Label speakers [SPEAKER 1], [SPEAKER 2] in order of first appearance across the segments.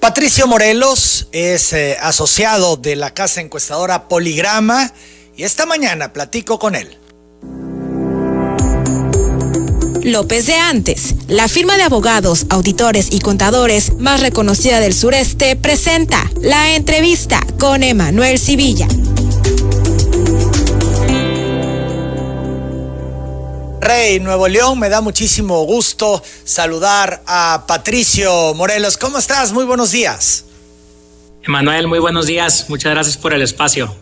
[SPEAKER 1] Patricio Morelos es asociado de la casa encuestadora Poligrama y esta mañana platico con él.
[SPEAKER 2] López de Antes, la firma de abogados, auditores y contadores más reconocida del sureste, presenta la entrevista con Emanuel Civilla.
[SPEAKER 1] Rey, Nuevo León, me da muchísimo gusto saludar a Patricio Morelos. ¿Cómo estás? Muy buenos días.
[SPEAKER 3] Emanuel, muy buenos días. Muchas gracias por el espacio.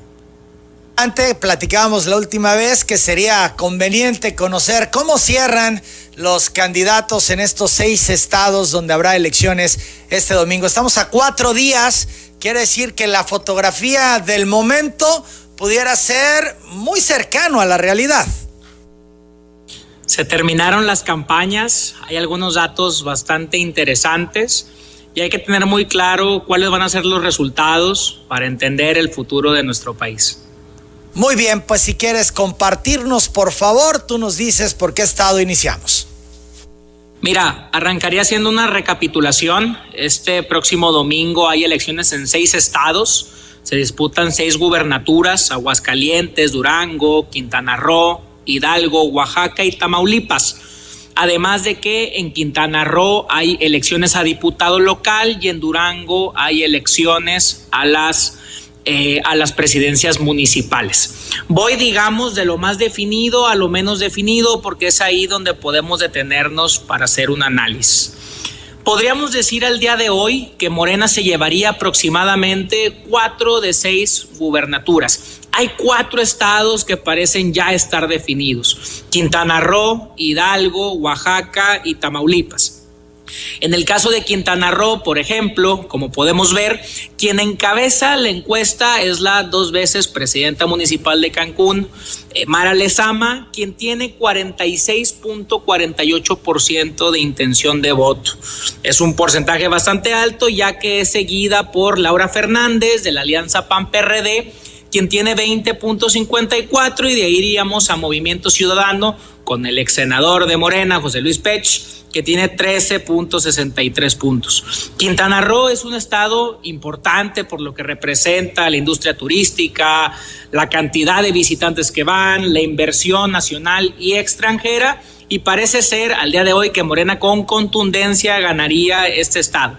[SPEAKER 1] Antes platicábamos la última vez que sería conveniente conocer cómo cierran los candidatos en estos 6 estados donde habrá elecciones este domingo. Estamos a 4 días, quiere decir que la fotografía del momento pudiera ser muy cercano a la realidad.
[SPEAKER 3] Se terminaron las campañas, hay algunos datos bastante interesantes y hay que tener muy claro cuáles van a ser los resultados para entender el futuro de nuestro país.
[SPEAKER 1] Muy bien, pues si quieres compartirnos, por favor, tú nos dices por qué estado iniciamos.
[SPEAKER 3] Mira, arrancaría haciendo una recapitulación. Este próximo domingo hay elecciones en 6 estados. Se disputan 6 gubernaturas: Aguascalientes, Durango, Quintana Roo, Hidalgo, Oaxaca y Tamaulipas. Además de que en Quintana Roo hay elecciones a diputado local y en Durango hay elecciones a las presidencias municipales. Voy, digamos, de lo más definido a lo menos definido porque es ahí donde podemos detenernos para hacer un análisis. Podríamos decir al día de hoy que Morena se llevaría aproximadamente 4 de 6 gubernaturas. Hay 4 estados que parecen ya estar definidos: Quintana Roo, Hidalgo, Oaxaca y Tamaulipas. En el caso de Quintana Roo, por ejemplo, como podemos ver, quien encabeza la encuesta es la 2 veces presidenta municipal de Cancún, Mara Lezama, quien tiene 46.48% de intención de voto. Es un porcentaje bastante alto, ya que es seguida por Laura Fernández de la Alianza PAN-PRD, quien tiene 20.54%, y de ahí iríamos a Movimiento Ciudadano con el ex senador de Morena, José Luis Pech, que tiene 13.63 puntos. Quintana Roo es un estado importante por lo que representa la industria turística, la cantidad de visitantes que van, la inversión nacional y extranjera, y parece ser al día de hoy que Morena con contundencia ganaría este estado.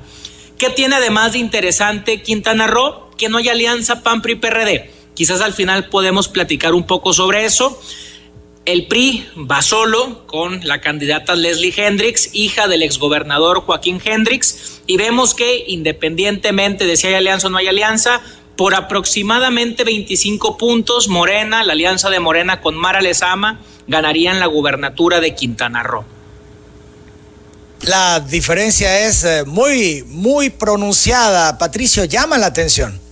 [SPEAKER 3] ¿Qué tiene además de interesante Quintana Roo? Que no hay alianza PAN-PRI-PRD. Quizás al final podemos platicar un poco sobre eso. El PRI va solo con la candidata Leslie Hendrix, hija del exgobernador Joaquín Hendrix, y vemos que independientemente de si hay alianza o no hay alianza, por aproximadamente 25 puntos, Morena, la alianza de Morena con Mara Lezama, ganarían la gubernatura de Quintana Roo.
[SPEAKER 1] La diferencia es muy pronunciada, Patricio, llama la atención.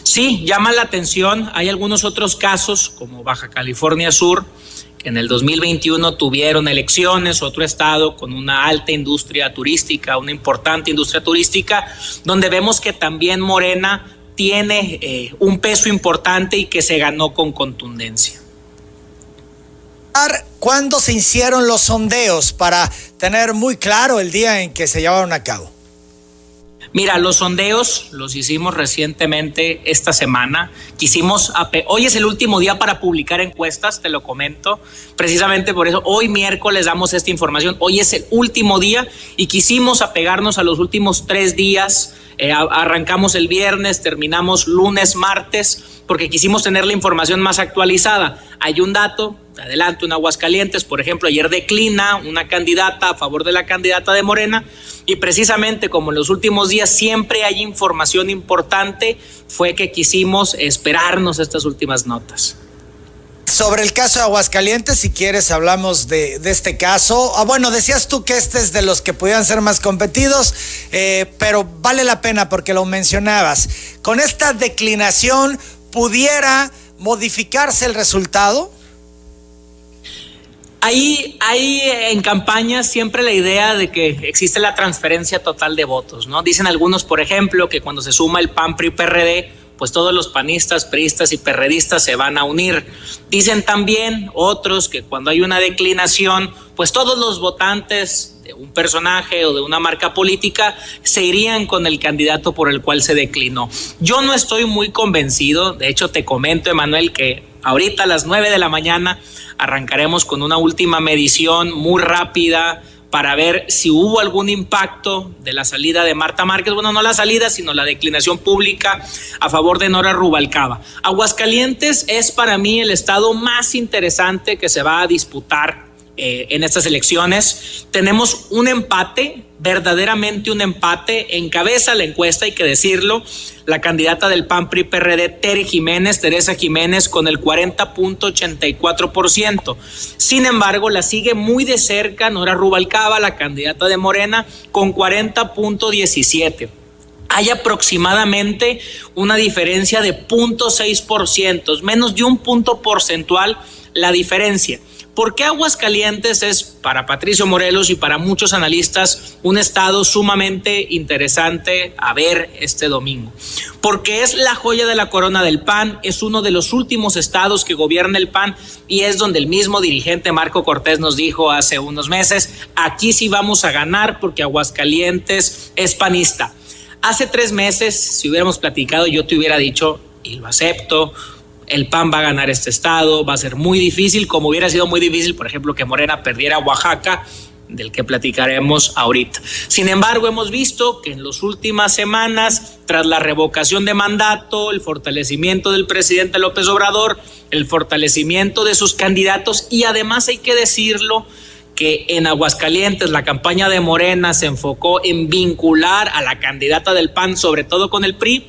[SPEAKER 3] Sí, llama la atención. Hay algunos otros casos, como Baja California Sur, que en el 2021 tuvieron elecciones, otro estado con una alta industria turística, una importante industria turística, donde vemos que también Morena tiene un peso importante y que se ganó con contundencia.
[SPEAKER 1] ¿Cuándo se hicieron los sondeos para tener muy claro el día en que se llevaron a cabo?
[SPEAKER 3] Mira, los sondeos los hicimos recientemente esta semana. Hoy es el último día para publicar encuestas, te lo comento. Precisamente por eso, hoy miércoles damos esta información. Hoy es el último día y quisimos apegarnos a los últimos 3 días. Arrancamos el viernes, terminamos lunes, martes, porque quisimos tener la información más actualizada. Hay un dato, adelante, en Aguascalientes, por ejemplo, ayer declina una candidata a favor de la candidata de Morena, y precisamente como en los últimos días siempre hay información importante, fue que quisimos esperarnos estas últimas notas.
[SPEAKER 1] Sobre el caso de Aguascalientes, si quieres hablamos de este caso. Bueno, decías tú que este es de los que pudieran ser más competidos, pero vale la pena porque lo mencionabas. ¿Con esta declinación pudiera modificarse el resultado?
[SPEAKER 3] Hay en campañas siempre la idea de que existe la transferencia total de votos, ¿no? Dicen algunos, por ejemplo, que cuando se suma el PAN-PRI-PRD, pues todos los panistas, priistas y perredistas se van a unir. Dicen también otros que cuando hay una declinación, pues todos los votantes de un personaje o de una marca política, se irían con el candidato por el cual se declinó. Yo no estoy muy convencido, de hecho te comento, Emanuel, que ahorita a las 9 de la mañana arrancaremos con una última medición muy rápida para ver si hubo algún impacto de la salida de Marta Márquez, bueno, no la salida, sino la declinación pública a favor de Nora Rubalcaba. Aguascalientes es para mí el estado más interesante que se va a disputar en estas elecciones. Tenemos un empate, verdaderamente un empate. Encabeza la encuesta, hay que decirlo, la candidata del PAN PRI PRD, Teresa Jiménez, con el 40.84%. Sin embargo, la sigue muy de cerca Nora Rubalcaba, la candidata de Morena, con 40.17%. Hay aproximadamente una diferencia de 0.6%, menos de un punto porcentual la diferencia. ¿Por qué Aguascalientes es para Patricio Morelos y para muchos analistas un estado sumamente interesante a ver este domingo? Porque es la joya de la corona del PAN, es uno de los últimos estados que gobierna el PAN y es donde el mismo dirigente Marco Cortés nos dijo hace unos meses, aquí sí vamos a ganar porque Aguascalientes es panista. Hace 3 meses, si hubiéramos platicado, yo te hubiera dicho, y lo acepto, el PAN va a ganar este estado, va a ser muy difícil, como hubiera sido muy difícil, por ejemplo, que Morena perdiera Oaxaca, del que platicaremos ahorita. Sin embargo, hemos visto que en las últimas semanas, tras la revocación de mandato, el fortalecimiento del presidente López Obrador, el fortalecimiento de sus candidatos, y además hay que decirlo, que en Aguascalientes la campaña de Morena se enfocó en vincular a la candidata del PAN, sobre todo con el PRI.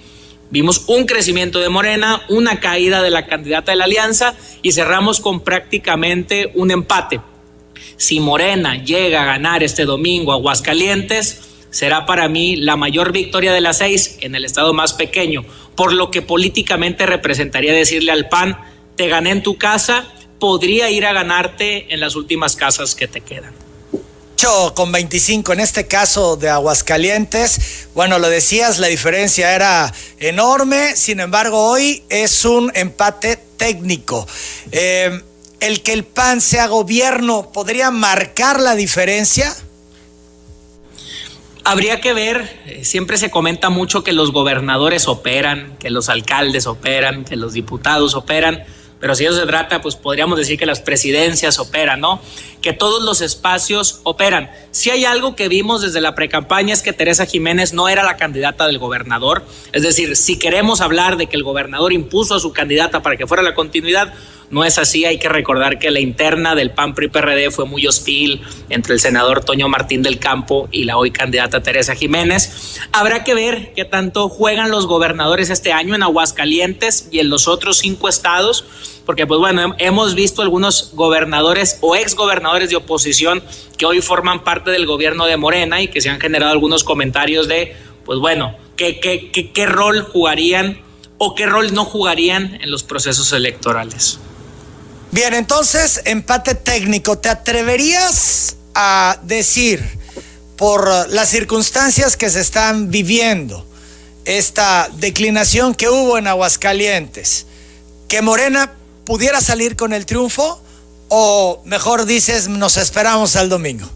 [SPEAKER 3] Vimos un crecimiento de Morena, una caída de la candidata de la Alianza y cerramos con prácticamente un empate. Si Morena llega a ganar este domingo Aguascalientes, será para mí la mayor victoria de las 6 en el estado más pequeño, por lo que políticamente representaría decirle al PAN, te gané en tu casa, podría ir a ganarte en las últimas casas que te quedan.
[SPEAKER 1] 8,25 en este caso de Aguascalientes. Bueno, lo decías, la diferencia era enorme, sin embargo hoy es un empate técnico. El que el PAN sea gobierno, ¿podría marcar la diferencia?
[SPEAKER 3] Habría que ver, siempre se comenta mucho que los gobernadores operan, que los alcaldes operan, que los diputados operan, pero si eso se trata, pues podríamos decir que las presidencias operan, ¿no? Que todos los espacios operan. Si hay algo que vimos desde la precampaña es que Teresa Jiménez no era la candidata del gobernador. Es decir, si queremos hablar de que el gobernador impuso a su candidata para que fuera la continuidad, no es así. Hay que recordar que la interna del PAN PRI PRD fue muy hostil entre el senador Toño Martín del Campo y la hoy candidata Teresa Jiménez. Habrá que ver qué tanto juegan los gobernadores este año en Aguascalientes y en los otros 5 estados, porque pues bueno, hemos visto algunos gobernadores o exgobernadores de oposición que hoy forman parte del gobierno de Morena y que se han generado algunos comentarios de, pues bueno, qué rol jugarían o qué rol no jugarían en los procesos electorales.
[SPEAKER 1] Bien, entonces, empate técnico. ¿Te atreverías a decir, por las circunstancias que se están viviendo, esta declinación que hubo en Aguascalientes, que Morena pudiera salir con el triunfo, o mejor dices, nos esperamos al domingo?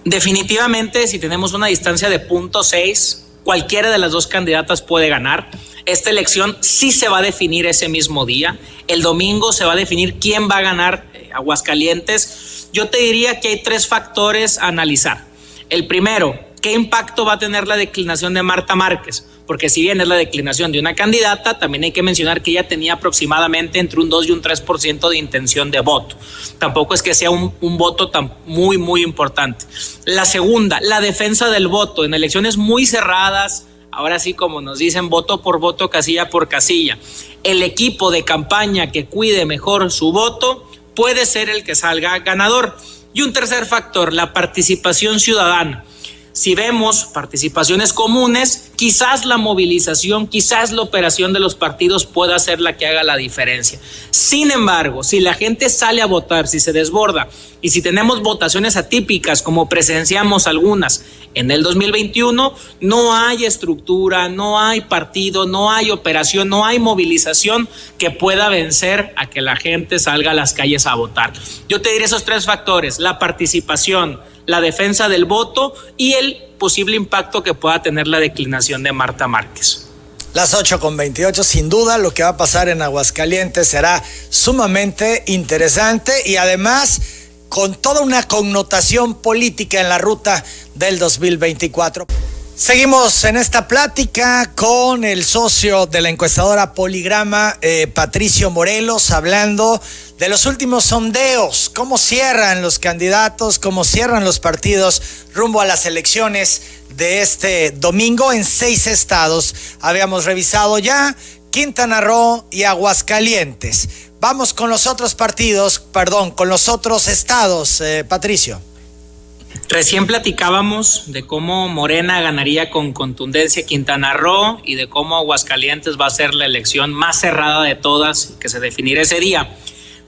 [SPEAKER 3] Definitivamente, si tenemos una distancia de 0.6, cualquiera de las dos candidatas puede ganar. Esta elección sí se va a definir ese mismo día. El domingo se va a definir quién va a ganar Aguascalientes. Yo te diría que hay 3 factores a analizar. El primero, ¿qué impacto va a tener la declinación de Marta Márquez? Porque si bien es la declinación de una candidata, también hay que mencionar que ella tenía aproximadamente entre un 2 y un 3% de intención de voto. Tampoco es que sea un voto tan muy importante. La segunda, la defensa del voto en elecciones muy cerradas. Ahora sí, como nos dicen, voto por voto, casilla por casilla. El equipo de campaña que cuide mejor su voto puede ser el que salga ganador. Y un tercer factor, la participación ciudadana. Si vemos participaciones comunes, quizás la movilización, quizás la operación de los partidos pueda ser la que haga la diferencia. Sin embargo, si la gente sale a votar, si se desborda y si tenemos votaciones atípicas como presenciamos algunas en el 2021, no hay estructura, no hay partido, no hay operación, no hay movilización que pueda vencer a que la gente salga a las calles a votar. Yo te diré esos 3 factores: la participación, la defensa del voto y el posible impacto que pueda tener la declinación de Marta Márquez.
[SPEAKER 1] Las 8:28, sin duda lo que va a pasar en Aguascalientes será sumamente interesante y además con toda una connotación política en la ruta del 2024. Seguimos en esta plática con el socio de la encuestadora Poligrama, Patricio Morelos, hablando de los últimos sondeos, cómo cierran los candidatos, cómo cierran los partidos rumbo a las elecciones de este domingo en 6 estados. Habíamos revisado ya Quintana Roo y Aguascalientes. Vamos con los otros con los otros estados, Patricio.
[SPEAKER 3] Recién platicábamos de cómo Morena ganaría con contundencia Quintana Roo y de cómo Aguascalientes va a ser la elección más cerrada de todas que se definirá ese día.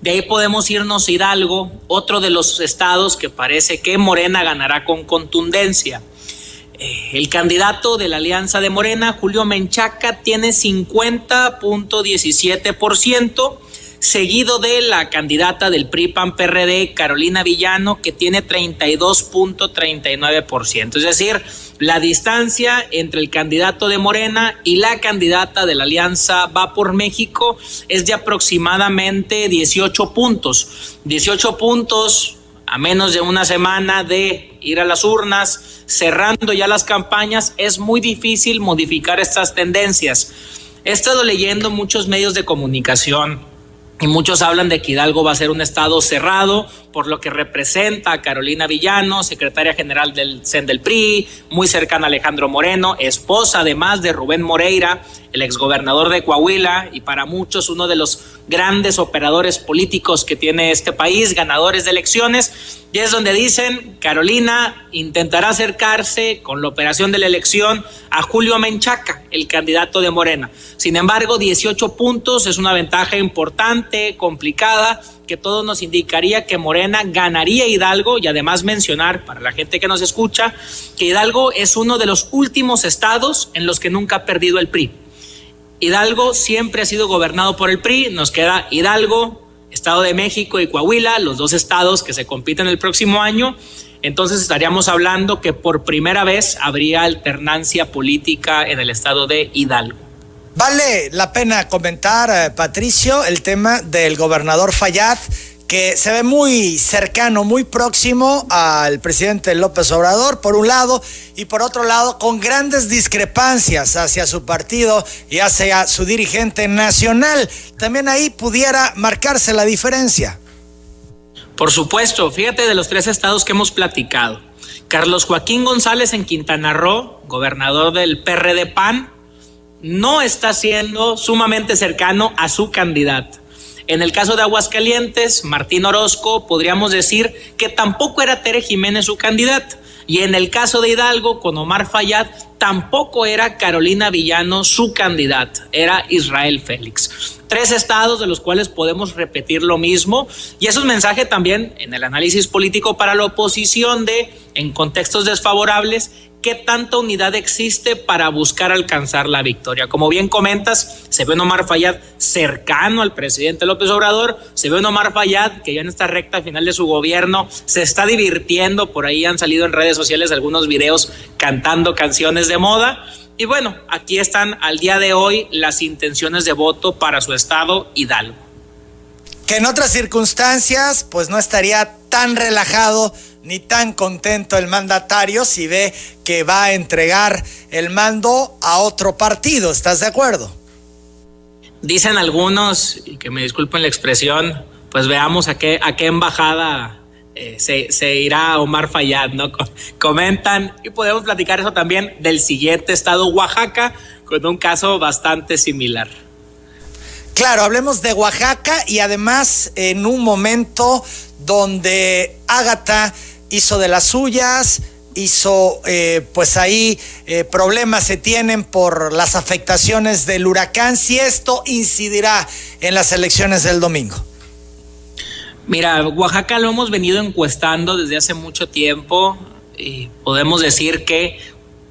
[SPEAKER 3] De ahí podemos irnos a Hidalgo, otro de los estados que parece que Morena ganará con contundencia. El candidato de la Alianza de Morena, Julio Menchaca, tiene 50.17%, seguido de la candidata del PRI-PAN-PRD, Carolina Villano, que tiene 32.39%. Es decir, la distancia entre el candidato de Morena y la candidata de la Alianza Va por México es de aproximadamente 18 puntos. 18 puntos a menos de una semana de ir a las urnas, cerrando ya las campañas, es muy difícil modificar estas tendencias. He estado leyendo muchos medios de comunicación y muchos hablan de que Hidalgo va a ser un estado cerrado, por lo que representa a Carolina Villano, secretaria general del CEN del PRI, muy cercana a Alejandro Moreno, esposa además de Rubén Moreira, el exgobernador de Coahuila, y para muchos uno de los grandes operadores políticos que tiene este país, ganadores de elecciones. Y es donde dicen, Carolina intentará acercarse con la operación de la elección a Julio Menchaca, el candidato de Morena. Sin embargo, 18 puntos es una ventaja importante, complicada, que todo nos indicaría que Morena ganaría Hidalgo, y además mencionar para la gente que nos escucha que Hidalgo es uno de los últimos estados en los que nunca ha perdido el PRI. Hidalgo siempre ha sido gobernado por el PRI, nos queda Hidalgo, Estado de México y Coahuila, los dos estados que se compiten el próximo año. Entonces estaríamos hablando que por primera vez habría alternancia política en el estado de Hidalgo.
[SPEAKER 1] Vale la pena comentar, Patricio, el tema del gobernador Fayad, que se ve muy cercano, muy próximo al presidente López Obrador, por un lado, y por otro lado, con grandes discrepancias hacia su partido y hacia su dirigente nacional. También ahí pudiera marcarse la diferencia.
[SPEAKER 3] Por supuesto, fíjate de los 3 estados que hemos platicado. Carlos Joaquín González en Quintana Roo, gobernador del PRD-PAN, no está siendo sumamente cercano a su candidato. En el caso de Aguascalientes, Martín Orozco, podríamos decir que tampoco era Tere Jiménez su candidata. Y en el caso de Hidalgo, con Omar Fayad, tampoco era Carolina Villano su candidata, era Israel Félix. 3 estados de los cuales podemos repetir lo mismo, y es un mensaje también en el análisis político para la oposición de, en contextos desfavorables, ¿qué tanta unidad existe para buscar alcanzar la victoria? Como bien comentas, se ve un Omar Fayad cercano al presidente López Obrador, se ve un Omar Fayad que ya en esta recta final de su gobierno se está divirtiendo, por ahí han salido en redes sociales algunos videos cantando canciones de moda. Y bueno, aquí están al día de hoy las intenciones de voto para su estado, Hidalgo.
[SPEAKER 1] Que en otras circunstancias, pues no estaría tan relajado ni tan contento el mandatario si ve que va a entregar el mando a otro partido. ¿Estás de acuerdo?
[SPEAKER 3] Dicen algunos, y que me disculpen la expresión, pues veamos a qué embajada se irá Omar Fayad, ¿no? Comentan, y podemos platicar eso también del siguiente estado, Oaxaca, con un caso bastante similar.
[SPEAKER 1] Claro, hablemos de Oaxaca, y además en un momento donde Ágata hizo de las suyas, pues ahí problemas se tienen por las afectaciones del huracán, si esto incidirá en las elecciones del domingo.
[SPEAKER 3] Mira, Oaxaca lo hemos venido encuestando desde hace mucho tiempo, y podemos decir que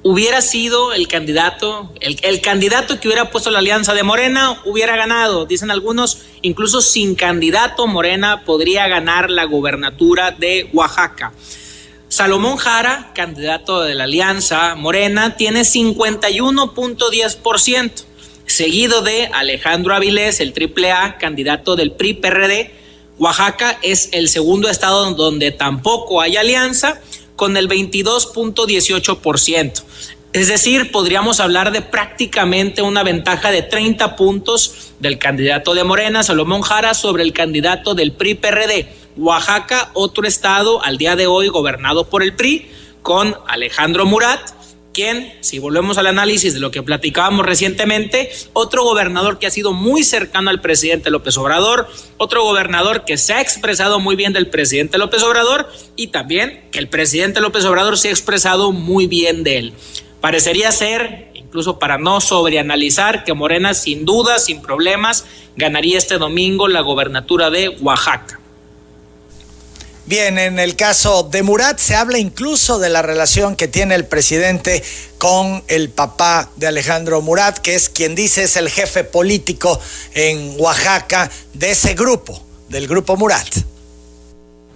[SPEAKER 3] hubiera sido el candidato que hubiera puesto la alianza de Morena, hubiera ganado. Dicen algunos, incluso sin candidato, Morena podría ganar la gubernatura de Oaxaca. Salomón Jara, candidato de la Alianza Morena, tiene 51.10%, seguido de Alejandro Avilés, el AAA, candidato del PRI-PRD. Oaxaca es el segundo estado donde tampoco hay alianza, con el 22.18%. Es decir, podríamos hablar de prácticamente una ventaja de 30 puntos del candidato de Morena, Salomón Jara, sobre el candidato del PRI-PRD. Oaxaca, otro estado al día de hoy gobernado por el PRI, con Alejandro Murat, quien, si volvemos al análisis de lo que platicábamos recientemente, otro gobernador que ha sido muy cercano al presidente López Obrador, otro gobernador que se ha expresado muy bien del presidente López Obrador, y también que el presidente López Obrador se ha expresado muy bien de él. Parecería ser, incluso para no sobreanalizar, que Morena sin duda, sin problemas, ganaría este domingo la gobernatura de Oaxaca.
[SPEAKER 1] Bien, en el caso de Murat se habla incluso de la relación que tiene el presidente con el papá de Alejandro Murat, que es quien dice es el jefe político en Oaxaca de ese grupo, del grupo Murat.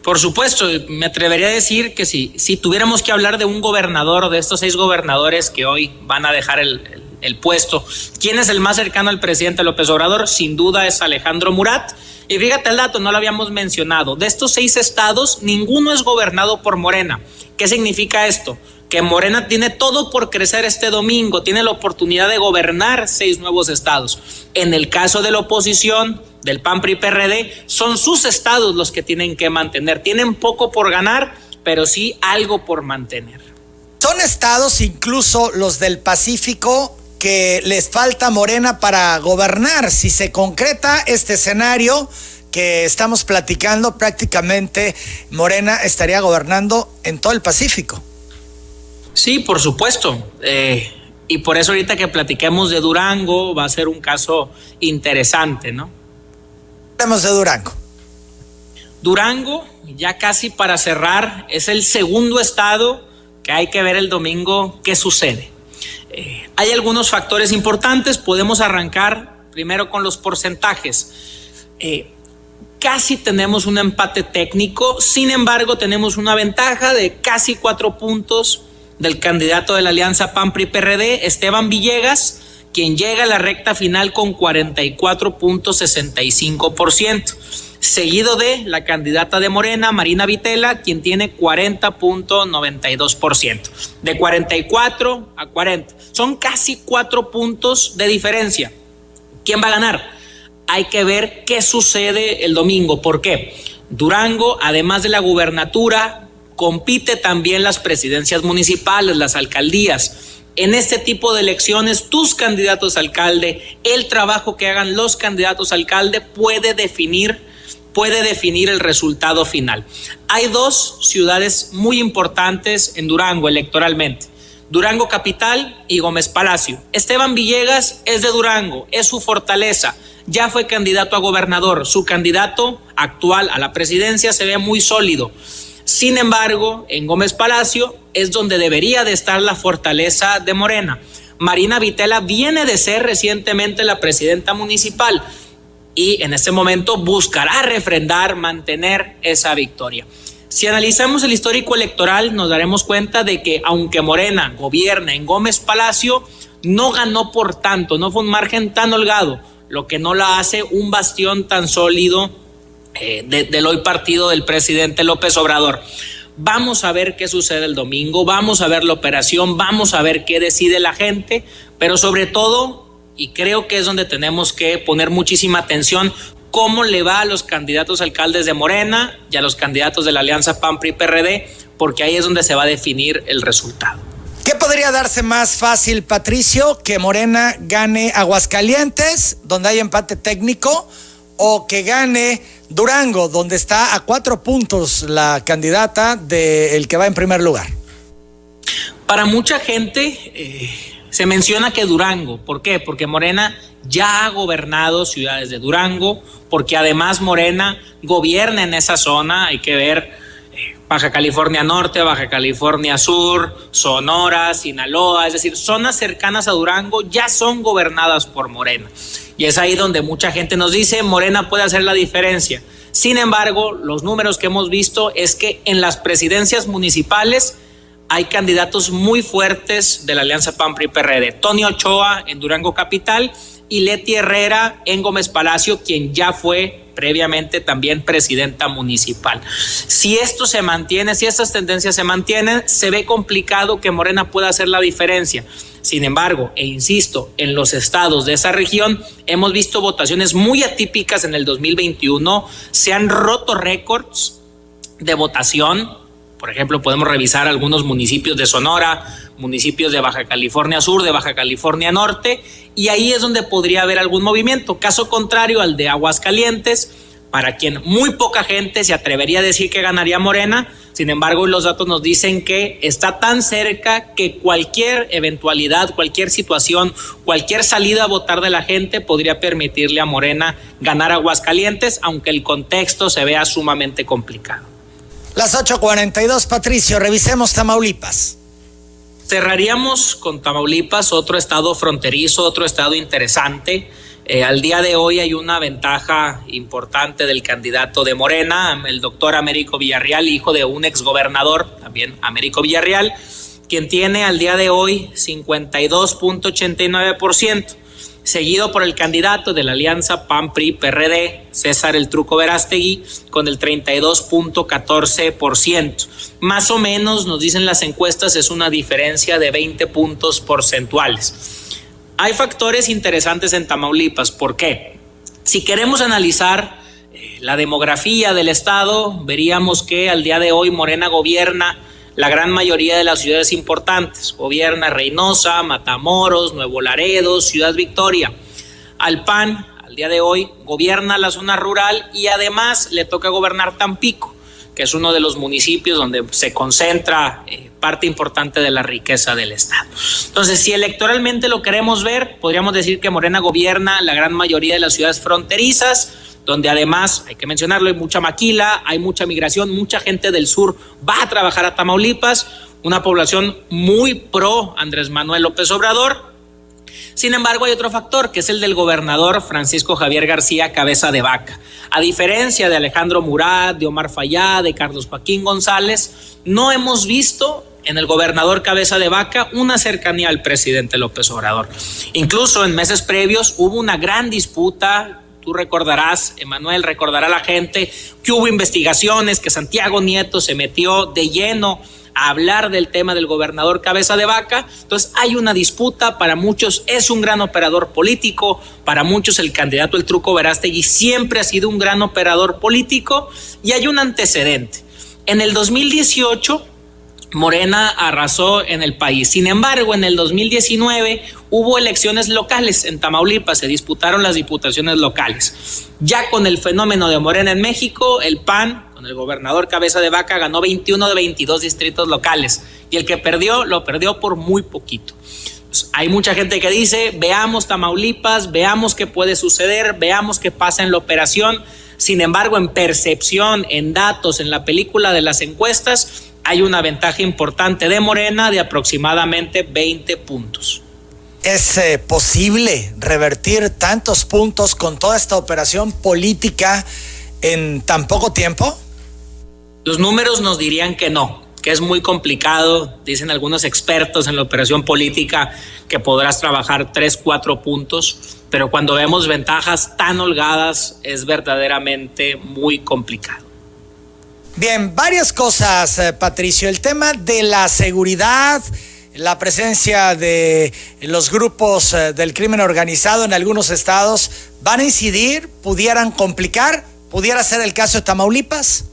[SPEAKER 3] Por supuesto, me atrevería a decir que si tuviéramos que hablar de un gobernador, de estos 6 gobernadores que hoy van a dejar el puesto, ¿quién es el más cercano al presidente López Obrador? Sin duda es Alejandro Murat. Y fíjate el dato, no lo habíamos mencionado, de estos 6 estados, ninguno es gobernado por Morena. ¿Qué significa esto? Que Morena tiene todo por crecer este domingo, tiene la oportunidad de gobernar 6 nuevos estados. En el caso de la oposición, del PAN, PRI, PRD, son sus estados los que tienen que mantener. Tienen poco por ganar, pero sí algo por mantener.
[SPEAKER 1] Son estados, incluso los del Pacífico, que les falta Morena para gobernar. Si se concreta este escenario que estamos platicando, prácticamente Morena estaría gobernando en todo el Pacífico.
[SPEAKER 3] Sí, por supuesto. Y por eso ahorita que platiquemos de Durango va a ser un caso interesante, ¿no?
[SPEAKER 1] Hablemos de Durango.
[SPEAKER 3] Durango, ya casi para cerrar, es el segundo estado que hay que ver el domingo qué sucede. Hay algunos factores importantes, podemos arrancar primero con los porcentajes. Casi tenemos un empate técnico, sin embargo tenemos una ventaja de casi 4 puntos del candidato de la alianza PAN-PRI-PRD, Esteban Villegas, quien llega a la recta final con 44.65%, seguido de la candidata de Morena, Marina Vitela, quien tiene 40.92%. De 44 a 40. Son casi 4 puntos de diferencia. ¿Quién va a ganar? Hay que ver qué sucede el domingo. ¿Por qué? Durango, además de la gubernatura, compite también las presidencias municipales, las alcaldías. En este tipo de elecciones, tus candidatos a alcalde, el trabajo que hagan los candidatos a alcalde puede definir el resultado final. Hay 2 ciudades muy importantes en Durango electoralmente: Durango Capital y Gómez Palacio. Esteban Villegas es de Durango, es su fortaleza, ya fue candidato a gobernador, su candidato actual a la presidencia se ve muy sólido. Sin embargo, en Gómez Palacio es donde debería de estar la fortaleza de Morena. Marina Vitela viene de ser recientemente la presidenta municipal y en este momento buscará refrendar, mantener esa victoria. Si analizamos el histórico electoral, nos daremos cuenta de que aunque Morena gobierna en Gómez Palacio, no ganó por tanto, no fue un margen tan holgado, lo que no la hace un bastión tan sólido del hoy partido del presidente López Obrador. Vamos a ver qué sucede el domingo, vamos a ver la operación, vamos a ver qué decide la gente, pero sobre todo, y creo que es donde tenemos que poner muchísima atención, cómo le va a los candidatos alcaldes de Morena y a los candidatos de la alianza PAN-PRI-PRD, porque ahí es donde se va a definir el resultado.
[SPEAKER 1] ¿Qué podría darse más fácil, Patricio, que Morena gane Aguascalientes, donde hay empate técnico, o que gane Durango, donde está a 4 puntos la candidata del que va en primer lugar?
[SPEAKER 3] Para mucha gente se menciona que Durango. ¿Por qué? Porque Morena ya ha gobernado ciudades de Durango, porque además Morena gobierna en esa zona. Hay que ver Baja California Norte, Baja California Sur, Sonora, Sinaloa, es decir, zonas cercanas a Durango ya son gobernadas por Morena. Y es ahí donde mucha gente nos dice, Morena puede hacer la diferencia. Sin embargo, los números que hemos visto es que en las presidencias municipales hay candidatos muy fuertes de la alianza PAN-PRI-PRD. Tony Ochoa en Durango Capital y Leti Herrera en Gómez Palacio, quien ya fue previamente también presidenta municipal. Si esto se mantiene, si estas tendencias se mantienen, se ve complicado que Morena pueda hacer la diferencia. Sin embargo, e insisto, en los estados de esa región hemos visto votaciones muy atípicas en el 2021, se han roto récords de votación. Por ejemplo, podemos revisar algunos municipios de Sonora, municipios de Baja California Sur, de Baja California Norte, y ahí es donde podría haber algún movimiento. Caso contrario al de Aguascalientes, para quien muy poca gente se atrevería a decir que ganaría Morena. Sin embargo, los datos nos dicen que está tan cerca que cualquier eventualidad, cualquier situación, cualquier salida a votar de la gente podría permitirle a Morena ganar Aguascalientes, aunque el contexto se vea sumamente complicado.
[SPEAKER 1] Las 8:42, Patricio, revisemos Tamaulipas.
[SPEAKER 3] Cerraríamos con Tamaulipas, otro estado fronterizo, otro estado interesante. Al día de hoy hay una ventaja importante del candidato de Morena, el doctor Américo Villarreal, hijo de un exgobernador, también Américo Villarreal, quien tiene al día de hoy 52.89%, seguido por el candidato de la alianza PAN-PRI-PRD, César El Truco Verástegui, con el 32.14%. Más o menos, nos dicen las encuestas, es una diferencia de 20 puntos porcentuales. Hay factores interesantes en Tamaulipas. ¿Por qué? Si queremos analizar la demografía del estado, veríamos que al día de hoy Morena gobierna la gran mayoría de las ciudades importantes. Gobierna Reynosa, Matamoros, Nuevo Laredo, Ciudad Victoria. Al PAN, al día de hoy, gobierna la zona rural y además le toca gobernar Tampico, que es uno de los municipios donde se concentra parte importante de la riqueza del estado. Entonces, si electoralmente lo queremos ver, podríamos decir que Morena gobierna la gran mayoría de las ciudades fronterizas, donde además, hay que mencionarlo, hay mucha maquila, hay mucha migración, mucha gente del sur va a trabajar a Tamaulipas, una población muy pro Andrés Manuel López Obrador. Sin embargo, hay otro factor, que es el del gobernador Francisco Javier García Cabeza de Vaca. A diferencia de Alejandro Murat, de Omar Fayad, de Carlos Joaquín González, no hemos visto en el gobernador Cabeza de Vaca una cercanía al presidente López Obrador. Incluso en meses previos hubo una gran disputa. Tú recordarás, Emanuel, recordará la gente que hubo investigaciones, que Santiago Nieto se metió de lleno a hablar del tema del gobernador Cabeza de Vaca. Entonces hay una disputa, para muchos es un gran operador político, para muchos el candidato El Truco Verástegui siempre ha sido un gran operador político, y hay un antecedente. En el 2018 Morena arrasó en el país. Sin embargo, en el 2019 hubo elecciones locales en Tamaulipas, se disputaron las diputaciones locales. Ya con el fenómeno de Morena en México, el PAN, con el gobernador Cabeza de Vaca, ganó 21 de 22 distritos locales, y el que perdió, lo perdió por muy poquito. Pues hay mucha gente que dice, veamos Tamaulipas, veamos qué puede suceder, veamos qué pasa en la operación. Sin embargo, en percepción, en datos, en la película de las encuestas, hay una ventaja importante de Morena de aproximadamente 20 puntos.
[SPEAKER 1] ¿Es posible revertir tantos puntos con toda esta operación política en tan poco tiempo?
[SPEAKER 3] Los números nos dirían que no, que es muy complicado. Dicen algunos expertos en la operación política que podrás trabajar 3-4 puntos, pero cuando vemos ventajas tan holgadas es verdaderamente muy complicado.
[SPEAKER 1] Bien, varias cosas, Patricio. El tema de la seguridad, la presencia de los grupos del crimen organizado en algunos estados, ¿van a incidir? ¿Pudieran complicar? ¿Pudiera ser el caso de Tamaulipas?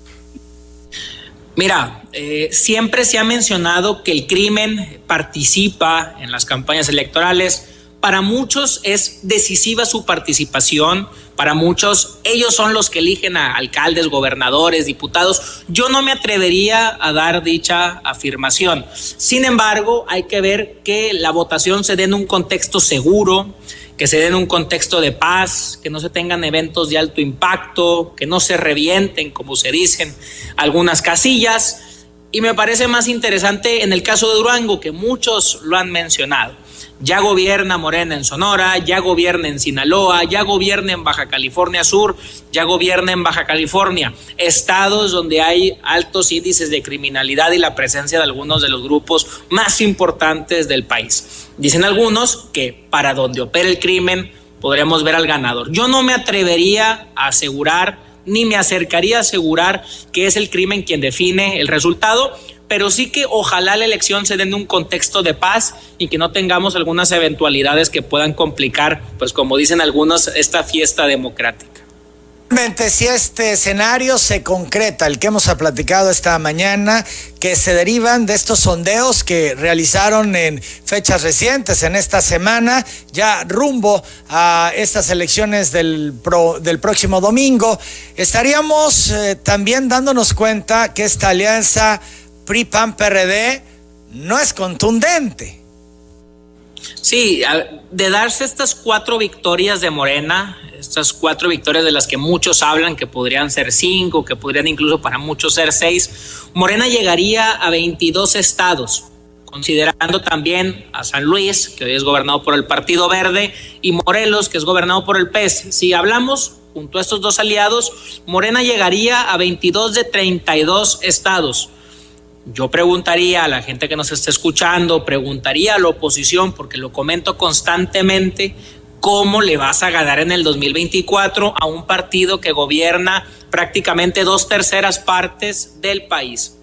[SPEAKER 3] Mira, siempre se ha mencionado que el crimen participa en las campañas electorales. Para muchos es decisiva su participación, para muchos ellos son los que eligen a alcaldes, gobernadores, diputados. Yo no me atrevería a dar dicha afirmación. Sin embargo, hay que ver que la votación se dé en un contexto seguro, que se dé en un contexto de paz, que no se tengan eventos de alto impacto, que no se revienten, como se dicen, algunas casillas. Y me parece más interesante en el caso de Durango, que muchos lo han mencionado. Ya gobierna Morena en Sonora, ya gobierna en Sinaloa, ya gobierna en Baja California Sur, ya gobierna en Baja California, estados donde hay altos índices de criminalidad y la presencia de algunos de los grupos más importantes del país. Dicen algunos que para donde opera el crimen podremos ver al ganador. Yo no me atrevería a asegurar, ni me acercaría a asegurar que es el crimen quien define el resultado, pero sí que ojalá la elección se dé en un contexto de paz y que no tengamos algunas eventualidades que puedan complicar, pues como dicen algunos, esta fiesta democrática.
[SPEAKER 1] Realmente, si este escenario se concreta, el que hemos platicado esta mañana, que se derivan de estos sondeos que realizaron en fechas recientes, en esta semana, ya rumbo a estas elecciones del próximo domingo, estaríamos también dándonos cuenta que esta alianza PRI-PAN-PRD no es contundente.
[SPEAKER 3] Sí, de darse estas 4 victorias de Morena, estas 4 victorias de las que muchos hablan que podrían ser 5, que podrían incluso para muchos ser 6, Morena llegaría a 22 estados, considerando también a San Luis, que hoy es gobernado por el Partido Verde, y Morelos, que es gobernado por el PES. Si hablamos junto a estos dos aliados, Morena llegaría a 22 de 32 estados. Yo preguntaría a la gente que nos está escuchando, preguntaría a la oposición, porque lo comento constantemente, ¿cómo le vas a ganar en el 2024 a un partido que gobierna prácticamente 2/3 partes del país?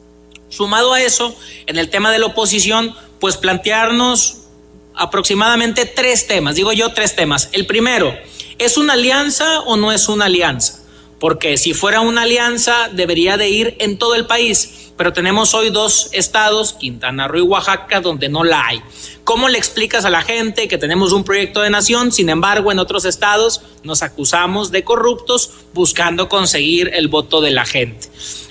[SPEAKER 3] Sumado a eso, en el tema de la oposición, pues plantearnos aproximadamente 3 temas, digo yo 3 temas. El primero, ¿es una alianza o no es una alianza? Porque si fuera una alianza debería de ir en todo el país, pero tenemos hoy 2 estados, Quintana Roo y Oaxaca, donde no la hay. ¿Cómo le explicas a la gente que tenemos un proyecto de nación? Sin embargo, en otros estados nos acusamos de corruptos buscando conseguir el voto de la gente.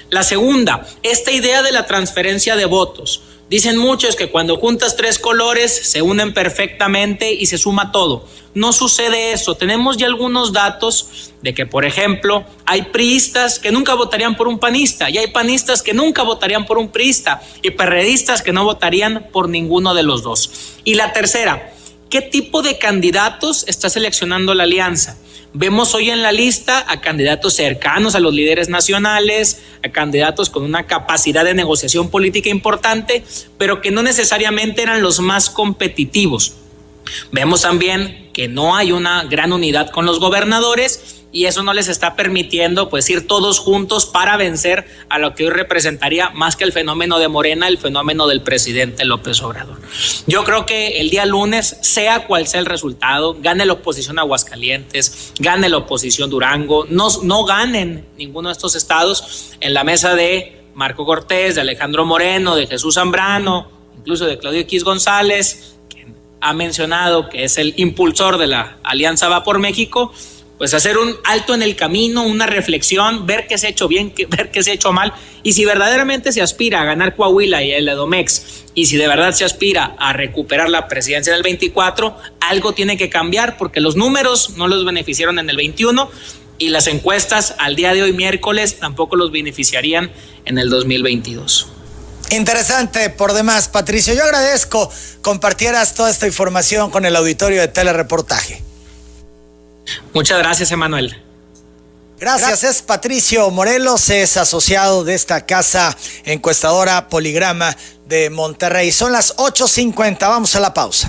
[SPEAKER 3] La segunda, esta idea de la transferencia de votos. Dicen muchos que cuando juntas 3 colores se unen perfectamente y se suma todo. No sucede eso. Tenemos ya algunos datos de que, por ejemplo, hay priistas que nunca votarían por un panista y hay panistas que nunca votarían por un priista y perredistas que no votarían por ninguno de los dos. Y la tercera, ¿qué tipo de candidatos está seleccionando la alianza? Vemos hoy en la lista a candidatos cercanos a los líderes nacionales, a candidatos con una capacidad de negociación política importante, pero que no necesariamente eran los más competitivos. Vemos también que no hay una gran unidad con los gobernadores y eso no les está permitiendo pues ir todos juntos para vencer a lo que hoy representaría más que el fenómeno de Morena, el fenómeno del presidente López Obrador. Yo creo que el día lunes, sea cual sea el resultado, gane la oposición Aguascalientes, gane la oposición Durango, no ganen ninguno de estos estados, en la mesa de Marco Cortés, de Alejandro Moreno, de Jesús Zambrano, incluso de Claudio X González, quien ha mencionado que es el impulsor de la Alianza Va por México, pues hacer un alto en el camino, una reflexión, ver qué se ha hecho bien, ver qué se ha hecho mal, y si verdaderamente se aspira a ganar Coahuila y el Edomex, y si de verdad se aspira a recuperar la presidencia del 24, algo tiene que cambiar, porque los números no los beneficiaron en el 21, y las encuestas al día de hoy, miércoles, tampoco los beneficiarían en el 2022.
[SPEAKER 1] Interesante por demás, Patricio. Yo agradezco compartieras toda esta información con el auditorio de Telereportaje.
[SPEAKER 3] Muchas gracias, Emanuel.
[SPEAKER 1] Gracias, es Patricio Morelos, es asociado de esta casa encuestadora Poligrama de Monterrey. Son las 8:50, vamos a la pausa.